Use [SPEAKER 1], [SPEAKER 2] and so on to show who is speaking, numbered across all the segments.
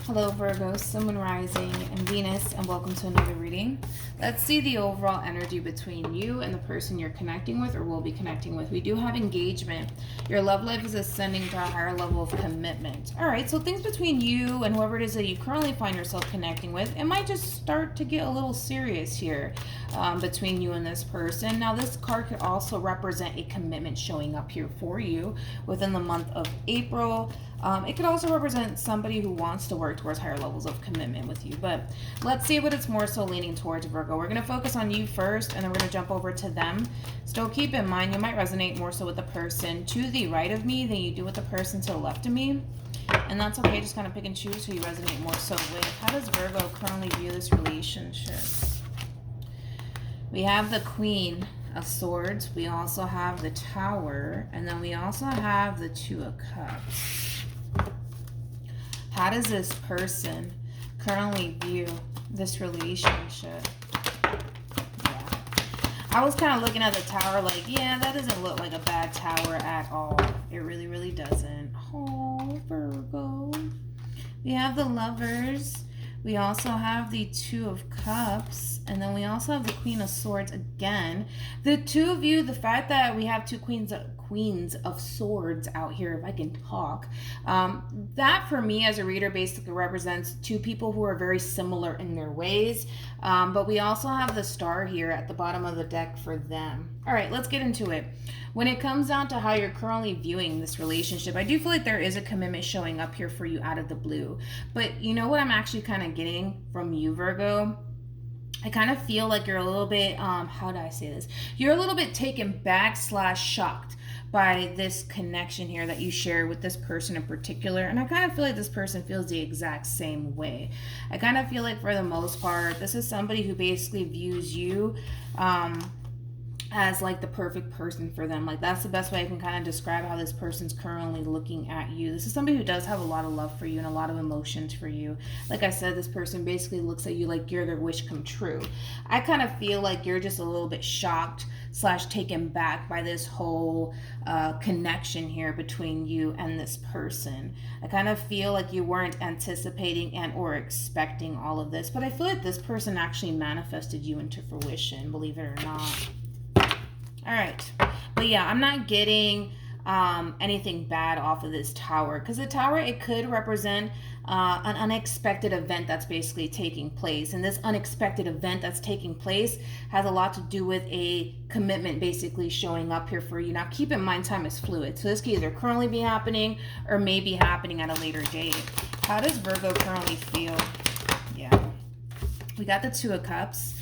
[SPEAKER 1] Hello Virgo, Sun, Moon, Rising, and Venus, and welcome to another reading. Let's see the overall energy between you and the person you're connecting with or will be connecting with. We do have engagement. Your love life is ascending to a higher level of commitment. All right, so things between you and whoever it is that you currently find yourself connecting with, it might just start to get a little serious here between you and this person. Now, this card could also represent a commitment showing up here for you within the month of April. It could also represent somebody who wants to work towards higher levels of commitment with you. But let's see what it's more so leaning towards, Virgo. We're going to focus on you first, and then we're going to jump over to them. Still keep in mind, you might resonate more so with the person to the right of me than you do with the person to the left of me. And that's okay. Just kind of pick and choose who you resonate more so with. How does Virgo currently view this relationship? We have the Queen of Swords. We also have the Tower. And then we also have the Two of Cups. How does this person currently view this relationship? Yeah. I was kind of looking at the Tower like, yeah, that doesn't look like a bad tower at all. It really, really doesn't. Oh, Virgo. We have the Lovers. We also have the Two of Cups. And then we also have the Queen of Swords again. The two of you, the fact that we have two Queens of Swords out here, if I can talk, that for me as a reader basically represents two people who are very similar in their ways. But we also have the Star here at the bottom of the deck for them. All right, let's get into it. When it comes down to how you're currently viewing this relationship, I do feel like there is a commitment showing up here for you out of the blue. But you know what I'm actually kind of getting from you, Virgo? I kind of feel like you're a little bit, how do I say this? You're a little bit taken back / shocked by this connection here that you share with this person in particular. And I kind of feel like this person feels the exact same way. I kind of feel like for the most part, this is somebody who basically views you as like the perfect person for them. Like that's the best way I can kind of describe how this person's currently looking at you. This is somebody who does have a lot of love for you and a lot of emotions for you. Like I said, this person basically looks at you like you're their wish come true. I kind of feel like you're just a little bit shocked / taken back by this whole connection here between you and this person. I kind of feel like you weren't anticipating and or expecting all of this, but I feel like this person actually manifested you into fruition, believe it or not. All right, but yeah, I'm not getting anything bad off of this Tower, because the Tower, it could represent an unexpected event that's basically taking place, and this unexpected event that's taking place has a lot to do with a commitment basically showing up here for you. Now keep in mind, time is fluid, so this could either currently be happening or may be happening at a later date. How does Virgo currently feel? Yeah, we got the Two of Cups.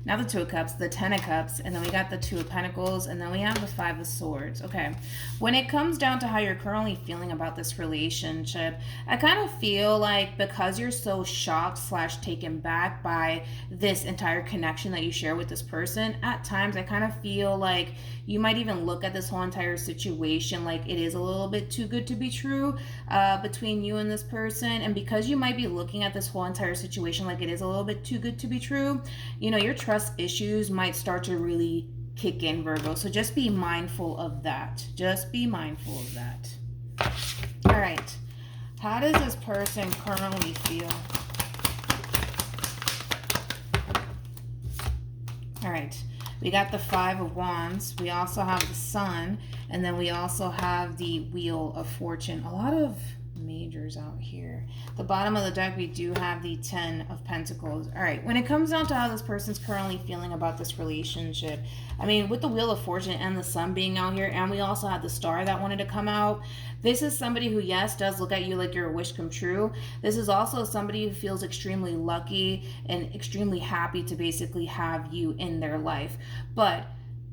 [SPEAKER 1] Now the Two of Cups, the Ten of Cups, and then we got the Two of Pentacles, and then we have the Five of Swords. Okay, when it comes down to how you're currently feeling about this relationship, I kind of feel like because you're so shocked / taken back by this entire connection that you share with this person, at times I kind of feel like you might even look at this whole entire situation like it is a little bit too good to be true between you and this person. And because you might be looking at this whole entire situation like it is a little bit too good to be true, you know, your trust issues might start to really kick in, Virgo. So just be mindful of that. Just be mindful of that. All right. How does this person currently feel? All right. We got the Five of Wands. We also have the Sun. And then we also have the Wheel of Fortune. A lot of majors out here. The bottom of the deck, we do have the Ten of Pentacles. All right, when it comes down to how this person's currently feeling about this relationship, I mean, with the Wheel of Fortune and the Sun being out here, and we also had the Star that wanted to come out, this is somebody who, yes, does look at you like you're a wish come true. This is also somebody who feels extremely lucky and extremely happy to basically have you in their life. But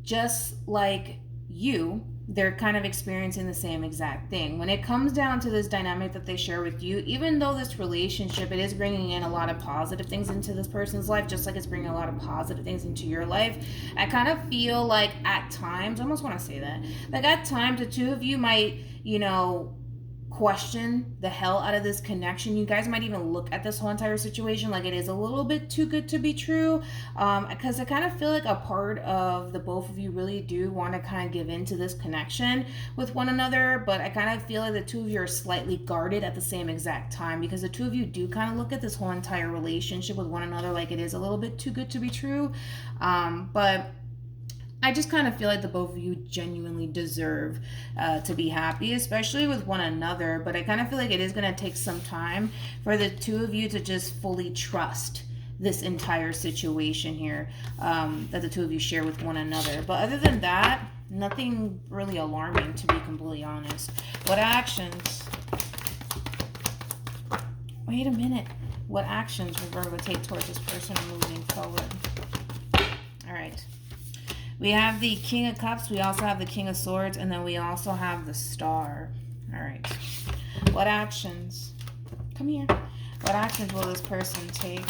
[SPEAKER 1] just like you, they're kind of experiencing the same exact thing. When it comes down to this dynamic that they share with you, even though this relationship, it is bringing in a lot of positive things into this person's life, just like it's bringing a lot of positive things into your life, I kind of feel like at times, I almost want to say that, like at times the two of you might, you know, question the hell out of this connection. You guys might even look at this whole entire situation like it is a little bit too good to be true, because I kind of feel like a part of the both of you really do want to kind of give into this connection with one another, but I kind of feel like the two of you are slightly guarded at the same exact time, because the two of you do kind of look at this whole entire relationship with one another like it is a little bit too good to be true. But I just kind of feel like the both of you genuinely deserve to be happy, especially with one another. But I kind of feel like it is going to take some time for the two of you to just fully trust this entire situation here that the two of you share with one another. But other than that, nothing really alarming, to be completely honest. What actions? Wait a minute. What actions will Virgo take towards this person moving forward? All right. We have the King of Cups, we also have the King of Swords, and then we also have the Star. All right. What actions? Come here. What actions will this person take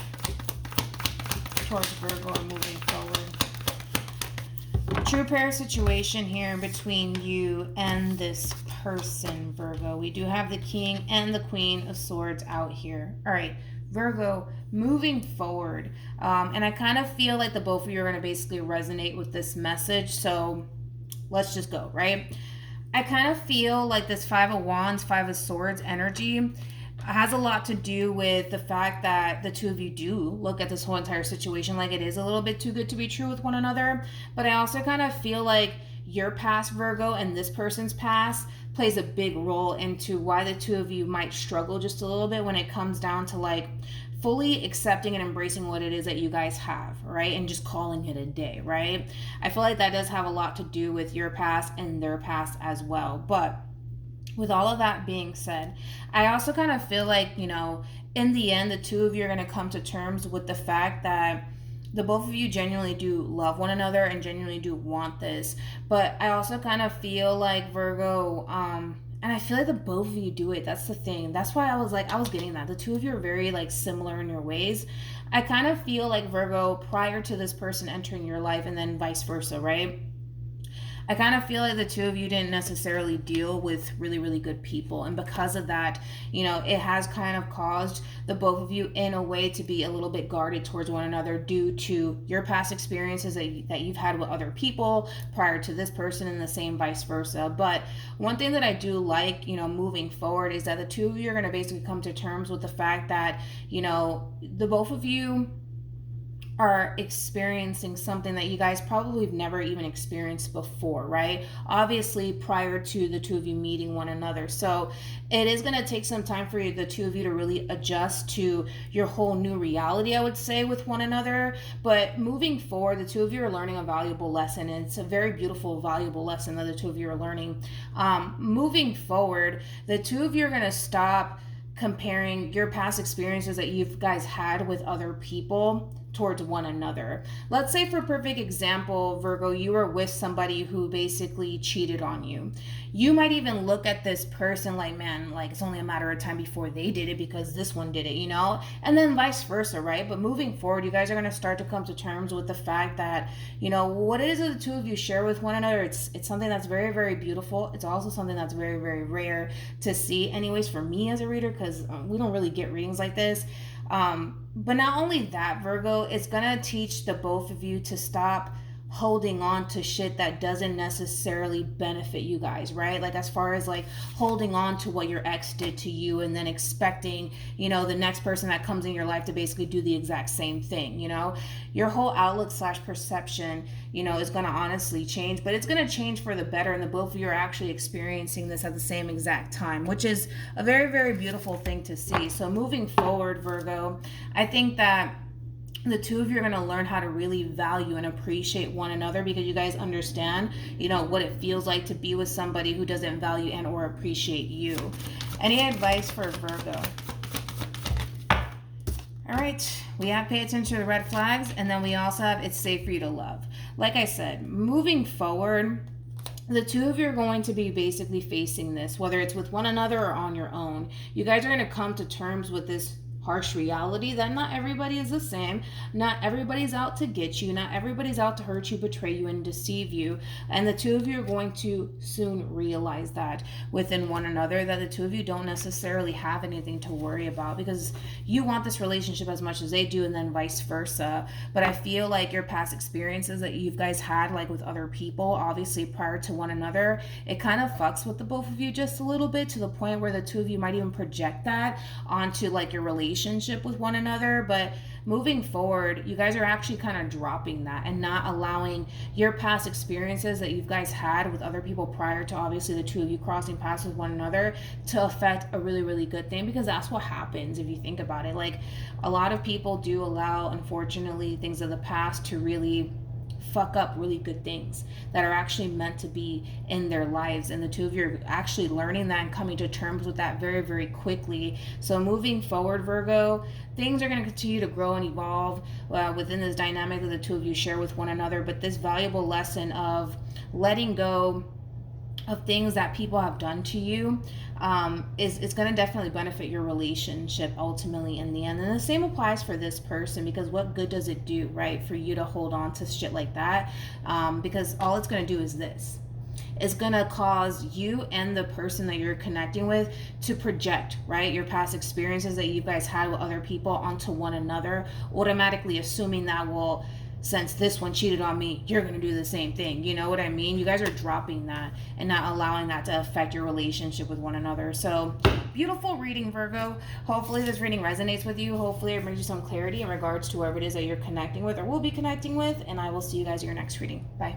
[SPEAKER 1] towards Virgo and moving forward? True pair situation here between you and this person, Virgo. We do have the King and the Queen of Swords out here. All right. Virgo, moving forward, and I kind of feel like the both of you are going to basically resonate with this message, so let's just go, right? I kind of feel like this Five of Wands, Five of Swords energy has a lot to do with the fact that the two of you do look at this whole entire situation like it is a little bit too good to be true with one another, but I also kind of feel like your past, Virgo, and this person's past plays a big role into why the two of you might struggle just a little bit when it comes down to like fully accepting and embracing what it is that you guys have, right? And just calling it a day, right? I feel like that does have a lot to do with your past and their past as well. But with all of that being said, I also kind of feel like, you know, in the end, the two of you are going to come to terms with the fact that the both of you genuinely do love one another and genuinely do want this. But I also kind of feel like Virgo, and I feel like the both of you do it. That's the thing. That's why I was getting that. The two of you are very like similar in your ways. I kind of feel like Virgo, prior to this person entering your life and then vice versa, right? I kind of feel like the two of you didn't necessarily deal with really, really good people. And because of that, you know, it has kind of caused the both of you in a way to be a little bit guarded towards one another due to your past experiences that you've had with other people prior to this person, and the same vice versa. But one thing that I do like, you know, moving forward is that the two of you are going to basically come to terms with the fact that, you know, the both of you are experiencing something that you guys probably have never even experienced before, right? Obviously, prior to the two of you meeting one another. So it is going to take some time for the two of you to really adjust to your whole new reality, I would say, with one another. But moving forward, the two of you are learning a valuable lesson, and it's a very beautiful, valuable lesson that the two of you are learning. Moving forward, the two of you are going to stop comparing your past experiences that you guys had with other people towards one another. Let's say, for perfect example, Virgo, you were with somebody who basically cheated on you. You might even look at this person like, man, like it's only a matter of time before they did it because this one did it, you know? And then vice versa, right? But moving forward, you guys are going to start to come to terms with the fact that, you know, what it is that the two of you share with one another, it's something that's very, very beautiful. It's also something that's very, very rare to see, anyways, for me as a reader, because we don't really get readings like this. But not only that, Virgo, it's gonna teach the both of you to stop holding on to shit that doesn't necessarily benefit you guys, right? Like, as far as like holding on to what your ex did to you and then expecting, you know, the next person that comes in your life to basically do the exact same thing, you know? Your whole outlook / perception, you know, is going to honestly change, but it's going to change for the better, and the both of you are actually experiencing this at the same exact time, which is a very, very beautiful thing to see. So moving forward, Virgo, I think that the two of you are going to learn how to really value and appreciate one another, because you guys understand, you know, what it feels like to be with somebody who doesn't value and or appreciate you. Any advice for Virgo? All right, we have pay attention to the red flags, and then we also have it's safe for you to love. Like I said, moving forward, the two of you are going to be basically facing this, whether it's with one another or on your own. You guys are going to come to terms with this harsh reality that not everybody is the same. Not everybody's out to get you. Not everybody's out to hurt you, betray you, and deceive you. And the two of you are going to soon realize that within one another, that the two of you don't necessarily have anything to worry about, because you want this relationship as much as they do, and then vice versa. But I feel like your past experiences that you guys had, like with other people, obviously prior to one another, it kind of fucks with the both of you just a little bit, to the point where the two of you might even project that onto like your relationship with one another. But moving forward, you guys are actually kind of dropping that and not allowing your past experiences that you guys had with other people prior to obviously the two of you crossing paths with one another to affect a really, really good thing, because that's what happens if you think about it. Like, a lot of people do allow, unfortunately, things of the past to really fuck up really good things that are actually meant to be in their lives, and the two of you are actually learning that and coming to terms with that very, very quickly. So moving forward, Virgo, things are going to continue to grow and evolve within this dynamic that the two of you share with one another. But this valuable lesson of letting go of things that people have done to you is going to definitely benefit your relationship ultimately in the end. And the same applies for this person, because what good does it do, right, for you to hold on to shit like that? Because all it's going to do is this. It's going to cause you and the person that you're connecting with to project, right, your past experiences that you guys had with other people onto one another, automatically assuming that, well, since this one cheated on me, you're going to do the same thing. You know what I mean? You guys are dropping that and not allowing that to affect your relationship with one another. So, beautiful reading, Virgo. Hopefully this reading resonates with you. Hopefully it brings you some clarity in regards to whoever it is that you're connecting with or will be connecting with. And I will see you guys in your next reading. Bye.